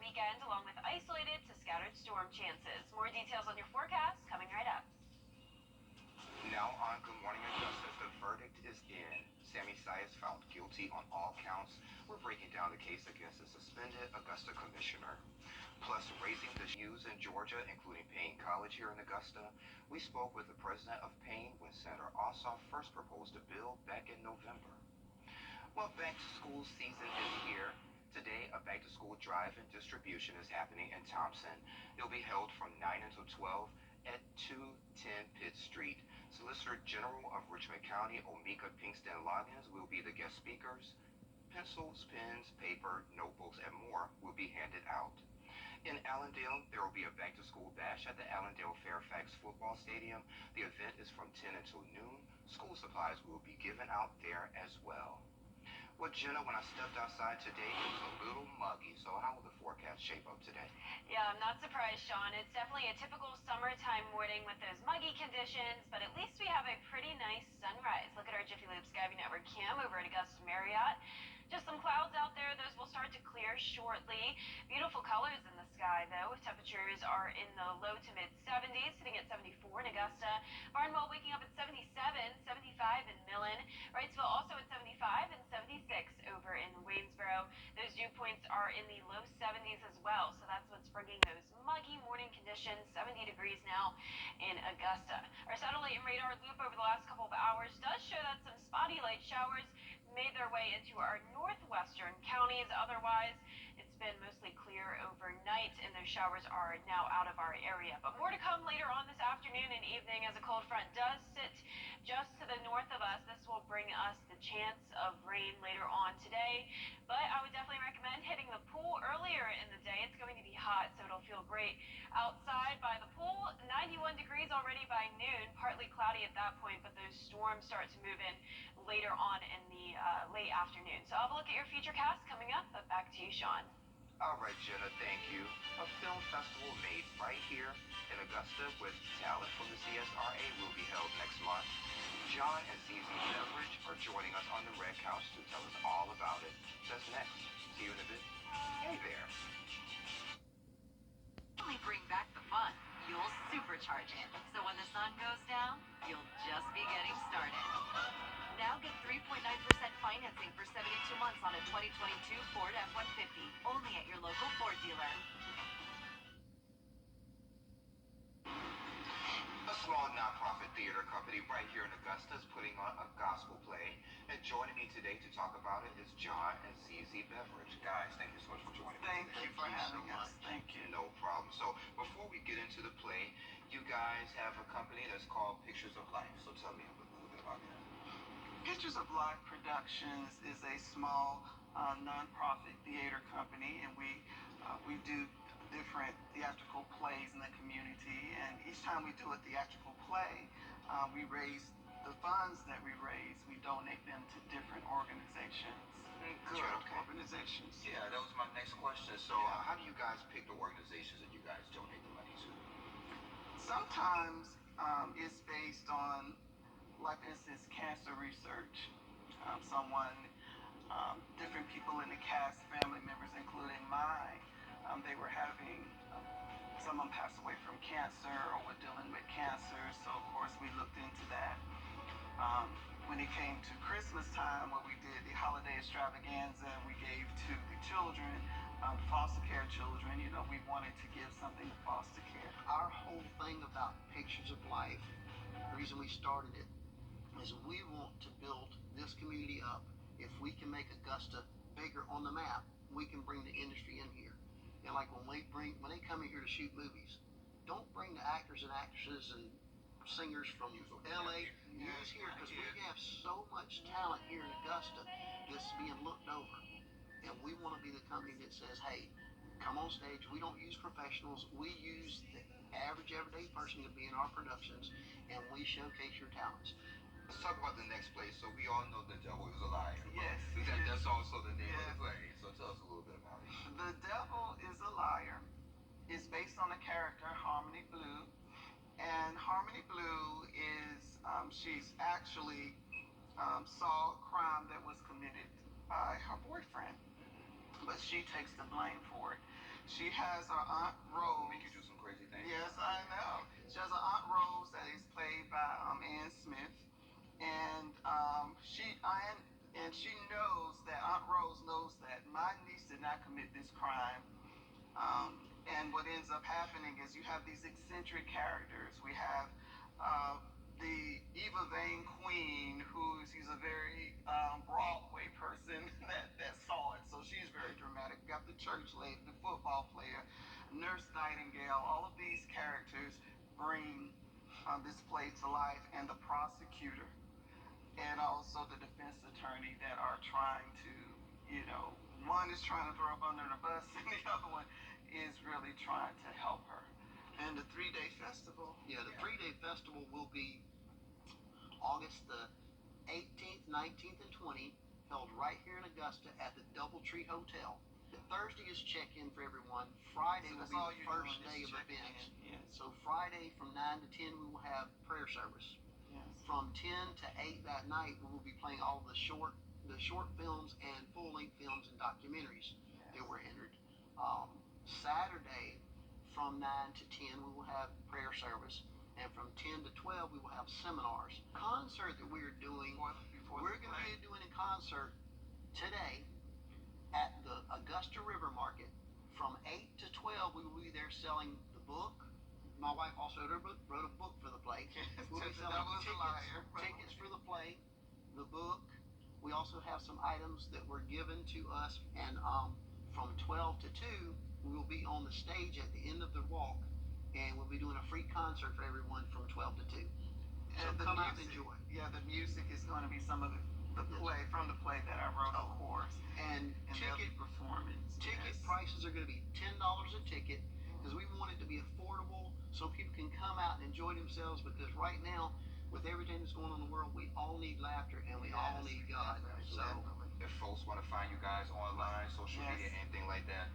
weekend, along with isolated to scattered storm chances. More details on your forecast coming right up. Now on Good Morning Augusta, the verdict is in. Sammy Sayas found guilty on all counts. We're breaking down the case against the suspended Augusta commissioner. Plus, raising the youth in Georgia, including Payne College here in Augusta. We spoke with the president of Payne when Senator Ossoff first proposed a bill back in November. Well, back-to-school season is here. Today, a back-to-school drive-in distribution is happening in Thompson. It'll be held from 9 until 12 at 210 Pitt Street. Solicitor General of Richmond County, Omika Pinkston Loggins, will be the guest speakers. Pencils, pens, paper, notebooks, and more will be handed out. In Allendale, there will be a back-to-school bash at the Allendale Fairfax Football Stadium. The event is from 10 until noon. School supplies will be given out there as well. Well, Jenna, when I stepped outside today, it was a little muggy. So how will the forecast shape up today? Yeah, I'm not surprised, Sean. It's definitely a typical summertime morning with those muggy conditions, but at least we have a pretty nice sunrise. Look at our Jiffy Lube Skyway Network cam over at Augusta Marriott. Just some clouds out there. Those will start to clear shortly. Beautiful colors in the sky, though. Temperatures are in the low to mid 70s, sitting at 74 in Augusta. Barnwell waking up at 77, 75 in Millen. Wrightsville also at 75 and 76 over in Waynesboro. Those dew points are in the low 70s as well, so that's what's bringing those muggy morning conditions. 70 degrees now in Augusta. Our satellite and radar loop over the last couple of hours does show that some spotty light showers made their way into our northwestern counties. Otherwise, it's been mostly clear overnight, and those showers are now out of our area. But more to come later on this afternoon and evening as a cold front does sit just to the north of us. This will bring us the chance of rain later on today. But I would definitely recommend hitting the pool earlier in the day. It's going to be hot, so it'll feel great outside by the pool. 91 degrees already by noon, partly cloudy at that point, but those storms start to move in later on in the late afternoon. So I'll have a look at your future cast coming up, but back to you, Sean. All right, Jenna, thank you. A film festival made right here in Augusta with talent from the CSRA will be held next month. John and ZZ Beverage are joining us on the Red Couch to tell us all about it. That's next. See you in a bit. Hey there. Only bring back the fun. You'll supercharge it. So when the sun goes down, you'll just be getting started. Now get 3.9% financing for 72 months on a 2022 Ford F-150, only at your local Ford dealer. A small nonprofit theater company right here in Augusta is putting on a gospel play. And joining me today to talk about it is John and ZZ Beverage. Guys, thank you so much for joining me. Thank you for having us. Thank you. No problem. So before we get into the play, you guys have a company that's called Pictures of Life. So tell me a little bit about that. Pictures of Life Productions is a small nonprofit theater company, and we do different theatrical plays in the community. And each time we do a theatrical play, we raise the funds that we raise. We donate them to different organizations. Good. Okay. Organizations. Yeah, that was my next question. So how do you guys pick the organizations that you guys donate the money to? Sometimes it's based on, like for instance, cancer research. Different people in the cast, family members, including mine, they were having someone pass away from cancer or were dealing with cancer. So of course we looked into that. When it came to Christmas time, when we did the holiday extravaganza, we gave to the children, foster care children. You know, we wanted to give something to foster care. Our whole thing about Pictures of Life, the reason we started it, is we want to build this community up. If we can make Augusta bigger on the map, we can bring the industry in here. And like when they come in here to shoot movies, don't bring the actors and actresses and singers from LA. Use here, because we have so much talent here in Augusta that's being looked over. And we want to be the company that says, hey, come on stage. We don't use professionals. We use the average everyday person to be in our productions, and we showcase your talents. Let's talk about the next play. So we all know The Devil is a Liar. Yes. That's also the name of the play. So tell us a little bit about it. The Devil is a Liar is based on a character, Harmony Blue. And Harmony Blue is, she's actually saw a crime that was committed by her boyfriend, but she takes the blame for it. She has her Aunt Rose. Make you do some crazy things. Yes, I know. She has an Aunt Rose that is played by Ann Smith, and she knows that Aunt Rose knows that my niece did not commit this crime. And what ends up happening is you have these eccentric characters. We have the Eva Vane Queen, she's a very Broadway person that saw it, so she's very dramatic. We got the church lady, the football player, Nurse Nightingale. All of these characters bring this play to life, and the prosecutor, and also the defense attorney that are trying to, one is trying to throw up under the bus, and the other one is really trying to help her. And the 3-day festival. Yeah, the 3-day festival will be August the 18th, 19th, and 20th, held right here in Augusta at the Doubletree Hotel. Thursday is check-in for everyone. Friday So will be the first doing day is of checking events. in. Yes. So Friday from 9 to 10, we will have prayer service. Yes. From 10 to 8 that night, we will be playing all the short films and full-length films and documentaries that were entered. Saturday from 9 to 10, we will have prayer service. And from 10 to 12, we will have seminars. Concert that we are doing, we're going to be doing a concert today at the Augusta River Market. From 8 to 12, we will be there selling the book. My wife also wrote a book for the play. We'll be selling tickets for the play, the book. We also have some items that were given to us. And from 12 to 2, we will be on the stage at the end of the walk, and we'll be doing a free concert for everyone from 12 to 2. So And come out and enjoy. Yeah, the music is going to be some of the play from the play that I wrote, of course. And ticket performance. Ticket prices are going to be $10 a ticket, because we want it to be affordable so people can come out and enjoy themselves, because right now, with everything that's going on in the world, we all need laughter and we all need God. So if folks want to find you guys online, social media, anything like that,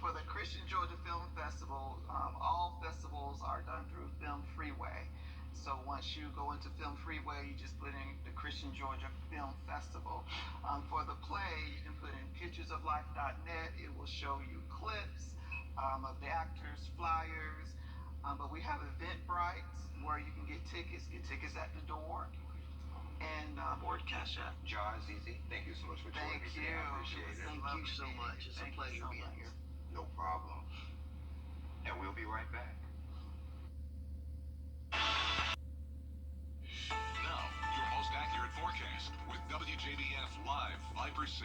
for the Christian Georgia Film Festival, all festivals are done through Film Freeway. So once you go into Film Freeway, you just put in the Christian Georgia Film Festival. For the play, you can put in picturesoflife.net. It will show you clips of the actors, flyers. But we have Eventbrite where you can get tickets at the door. And or Cash App. John, Zizi, thank you so much for joining me today. I appreciate it. Thank you so much. It's a pleasure being here. No problem. And we'll be right back. Now, your most accurate forecast with WJBF Live Viper 6.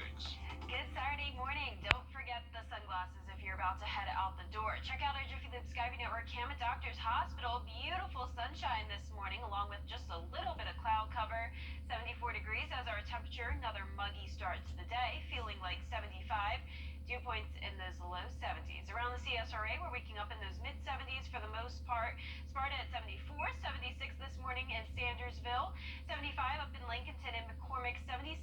Good Saturday morning. Don't forget the sunglasses if you're about to head out the door. Check out our Jiffy Lube Skyway Network cam at Doctor's Hospital. Beautiful sunshine this morning, along with just a little bit of cloud cover. 74 degrees as our temperature. Another muggy start to the day, feeling like 75. Dew points in those low 70s. Around the CSRA, we're waking up in those mid 70s for the most part. Sparta at 74, 76 this morning in Sandersville, 75 up in Lincolnton and McCormick, 77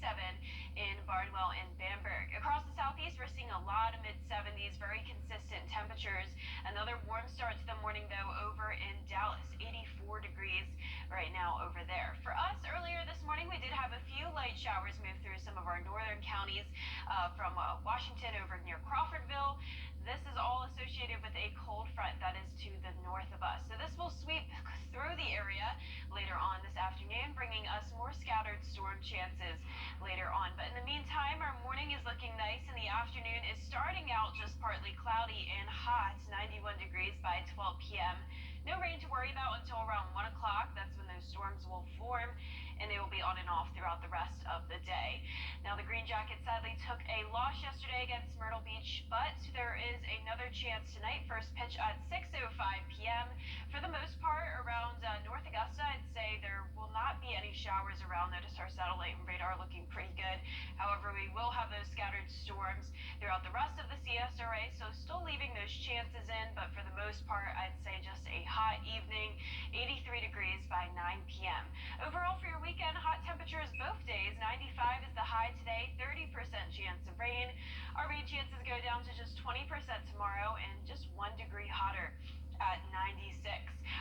in Barnwell and Bamberg. Across the southeast, we're seeing a lot of mid 70s, very consistent temperatures. Another warm start to the morning, though, over in Dallas, 84 degrees right now over there. For us, earlier this morning, we did have a few light showers move through some of our northern counties from Washington over near Crawfordville. This is all associated with a cold front that is to the north of us. So this will sweep through the area later on this afternoon, bringing us more scattered storm chances later on. But in the meantime, our morning is looking nice, and the afternoon is starting out just partly cloudy and hot, 91 degrees by 12 p.m. No rain to worry about until around 1 o'clock. That's when those storms will form, and they will be on and off throughout the rest of the day. Now, the Green Jackets sadly took a loss yesterday against Myrtle Beach, but there is another chance tonight. First pitch at 6:05 p.m. For the most part, around North Augusta, I'd say there will not be any showers around. Notice our satellite and radar looking pretty good. However, we will have those scattered storms throughout the rest of the CSRA, so still leaving those chances in, but for the most part, I'd say just a hot evening, 83 degrees by 9 p.m. Overall, for your weekend, hot temperatures both days. 95 is the high today, 30% chance of rain. Our rain chances go down to just 20% tomorrow and just 1 degree hotter at 96.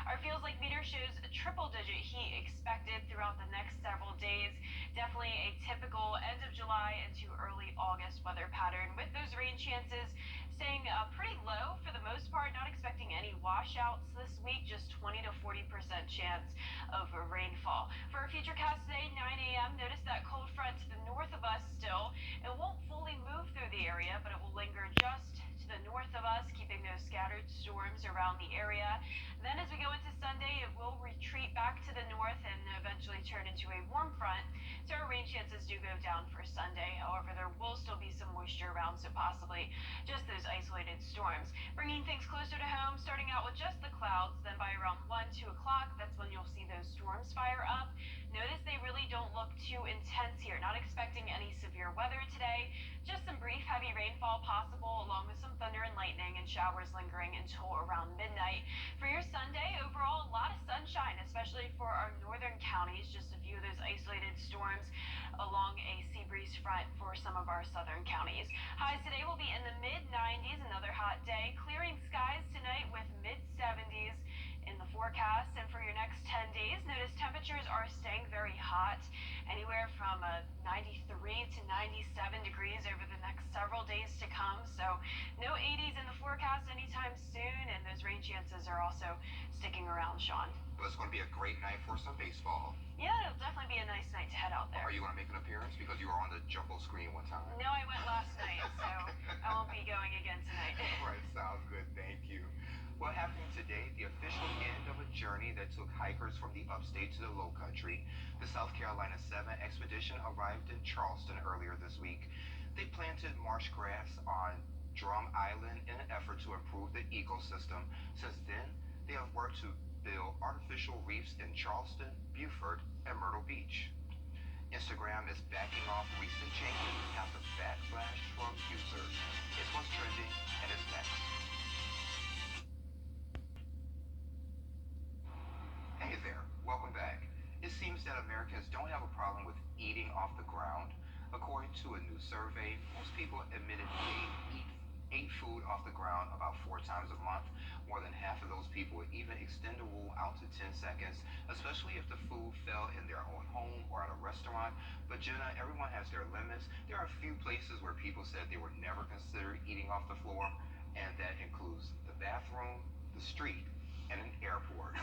Our feels like meter shows triple-digit heat expected throughout the next several days. Definitely a typical end of July into early August weather pattern with those rain chances Staying pretty low for the most part, not expecting any washouts this week, just 20 to 40% chance of rainfall. For our futurecast today, 9 a.m., notice that cold front to the north of us still. It won't fully move through the area, but it will linger just to the north of us, keeping those scattered storms around the area. Then as we go into Sunday, it will retreat back to the north and eventually turn into a warm front. So our rain chances do go down for Sunday. However, there will still be some moisture around, so possibly just those isolated storms. Bringing things closer to home, starting out with just the clouds, then by around 1, 2 o'clock, that's when you'll see those storms fire up. Notice they really don't look too intense here. Not expecting any severe weather today. Just some brief heavy rainfall possible, along with some thunder and lightning and showers lingering until around midnight. For your Sunday, overall, a lot of sunshine, especially for our northern counties. Just a few of those isolated storms along a sea breeze front for some of our southern counties. Highs today will be in the mid-90s, another hot day. Clearing skies tonight with mid-70s in the forecast. And for your next 10 days, notice temperatures are staying very hot, anywhere from 93 to 97 degrees over the next several days to come. So no 80s in the forecast anytime soon, and those rain chances are also sticking around, Sean. Well, it's going to be a great night for some baseball. Yeah, it'll definitely be a nice night to head out there. Are you going to make an appearance? Because you were on the jumbo screen one time. No, I went last night, so I won't be going again tonight. All right, sounds good. Thank you. Well, happening today, the official end of a journey that took hikers from the upstate to the low country. The South Carolina 7 expedition arrived in Charleston earlier this week. They planted marsh grass on Drum Island in an effort to improve the ecosystem. Since then, they have worked to build artificial reefs in Charleston, Beaufort, and Myrtle Beach. Instagram is backing off recent changes after backlash from users. It's what's trending, and it's next. Hey there, welcome back. It seems that Americans don't have a problem with eating off the ground. According to a new survey, most people admitted they ate food off the ground about 4 times a month. More than half of those people would even extend the rule out to 10 seconds, especially if the food fell in their own home or at a restaurant. But Jenna, everyone has their limits. There are a few places where people said they would never consider eating off the floor, and that includes the bathroom, the street, and an airport.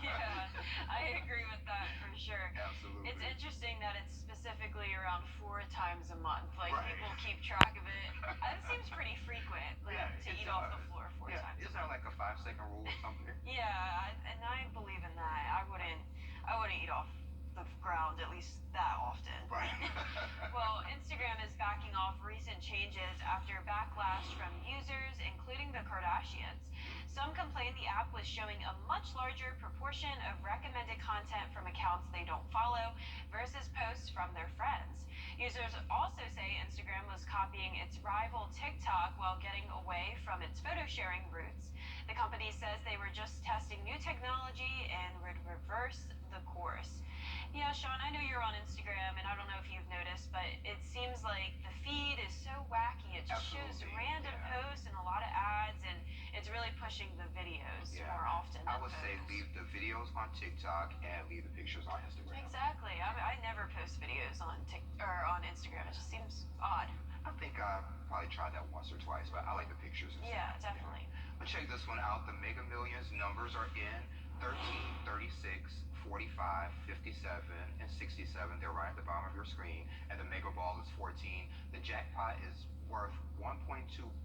Yeah, I agree with that for sure. Absolutely. It's interesting that it's specifically around 4 times a month. Like, Right. people keep track of it. It seems pretty frequent, like, Yeah, to it eat off the does. floor 4 Yeah, times. isn't there like a 5-second rule or something? Yeah, and I believe in that. I wouldn't eat off the ground at least that often. Right. Well, Instagram is backing off recent changes after backlash from users, including the Kardashians. Some complained the app was showing a much larger proportion of recommended content from accounts they don't follow versus posts from their friends. Users also say Instagram was copying its rival TikTok while getting away from its photo sharing roots. The company says they were just testing new technology and would reverse the course. Yeah, Sean, I know you're on Instagram, and I don't know if you've noticed, but it seems like the feed is so wacky. It just shows Absolutely, random yeah. posts and a lot of ads, and it's really pushing the videos Yeah. more often. I than would say photos. leave the videos on TikTok and leave the pictures on Instagram. Exactly. I never post videos on on Instagram. It just seems odd. I think I probably tried that once or twice, but I like the pictures. Yeah, definitely. But check this one out. The Mega Millions numbers are in 13, 36, 45, 57, and 67. They're right at the bottom of your screen. And the Mega Ball is 14. The jackpot is worth $1.2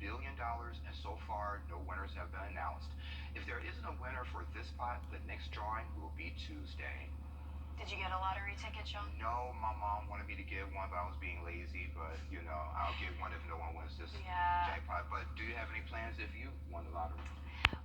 billion, and so far, no winners have been announced. If there isn't a winner for this pot, the next drawing will be Tuesday. Did you get a lottery ticket, Sean? No, my mom wanted me to get one, but I was being lazy. But, I'll get one if no one wins this Yeah. jackpot. But do you have any plans if you won the lottery?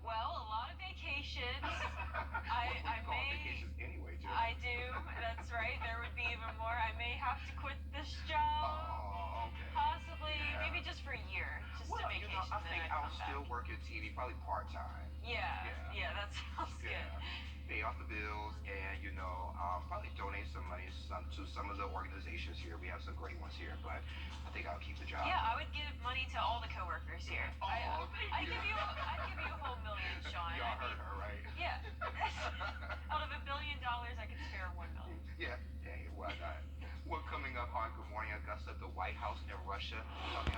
Well, a lot of vacations. I I go on may. vacations anyway, Jill. I do. That's right. There would be even more. I may have to quit this job. Oh, okay. Possibly, Yeah. maybe just for a year, just Well, to vacation. I think then I'll come back. still work at TV, probably part-time. Yeah, that sounds good. Pay off the bills, and probably donate some money to some of the organizations here. We have some great ones here, but I think I'll keep the job. Yeah, I would give money to all the coworkers here. Oh, thank I'd you. I'd give you a whole million, Sean. Y'all heard her, right? Yeah. Out of $1 billion, I could spare $1 million. Yeah.